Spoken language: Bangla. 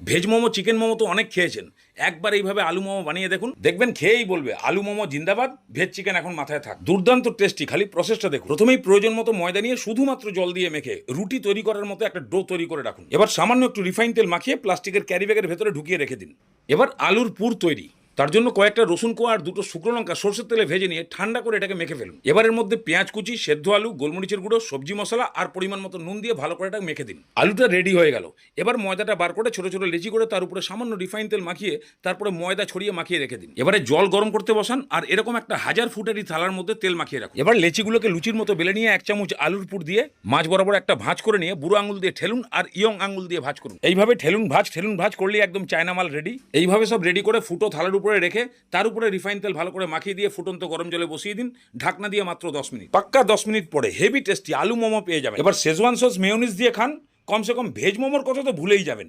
ভেজ মোমো চিকেন মোমো তো অনেক খেয়েছেন, একবার এইভাবে আলু মোমো বানিয়ে দেখুন, দেখবেন খেয়েই বলবে আলু মোমো জিন্দাবাদ, ভেজ চিকেন এখন মাথায় থাক। দুর্দান্ত টেস্টি, খালি প্রসেসটা দেখুন। প্রথমেই প্রয়োজন মতো ময়দা নিয়ে শুধুমাত্র জল দিয়ে মেখে রুটি তৈরি করার মতো একটা ডো তৈরি করে রাখুন। এবার সামান্য একটু রিফাইন তেল মাখিয়ে প্লাস্টিকের ক্যারি ব্যাগের ভেতরে ঢুকিয়ে রেখে দিন। এবার আলুর পুর তৈরি। তার জন্য কয়েকটা রসুন কোয়া আর দুটো শুকনো লঙ্কা সরষের তেলে ভেজে নিয়ে ঠান্ডা করে এটাকে মেখে ফেলুন। এবার এর মধ্যে পেঁয়াজ কুচি, সেদ্ধ আলু, গোলমরিচের গুঁড়ো, সবজি মশলা আর পরিমাণ মতো নুন দিয়ে ভালো করে এটা মেখে দিন। আলুটা রেডি হয়ে গেল। এবার ময়দাটা বার করে ছোট ছোট লেচি করে তার উপরে সামান্য রিফাইন তেল মাখিয়ে তারপরে ময়দা ছড়িয়ে মাখিয়ে রেখে দিন। এবারে জল গরম করতে বসান আর এরকম একটা 1000 ফুটেরই থালার মধ্যে তেল মাখিয়ে রাখুন। এবার লেচিগুলোকে লুচির মতো বেলে নিয়ে 1 চামচ আলুর পুর দিয়ে মাছ বরাবর একটা ভাঁজ করে নিয়ে বুড়ো আঙুল দিয়ে ঠেলুন আর ইয়ং আঙুল দিয়ে ভাঁজ করুন। এইভাবে ঠেলুন ভাঁজ করলে একদম চায়না মাল রেডি। এইভাবে সব রেডি করে ফুটো থালার উপরে রেখে তার উপরে রিফাইন তেল ভালো করে মাখিয়ে দিয়ে ফুটন্ত গরম জলে বসিয়ে দিন। ঢাকনা দিয়ে মাত্র 10 মিনিট। পাক্কা 10 মিনিট পরে হেভি টেস্টি আলু মোমো পেয়ে যাবেন। এবার শেজওয়ান সস মেয়োনিজ দিয়ে খান, কমসে কম ভেজ মোমোর কথা তো ভুলেই যাবেন।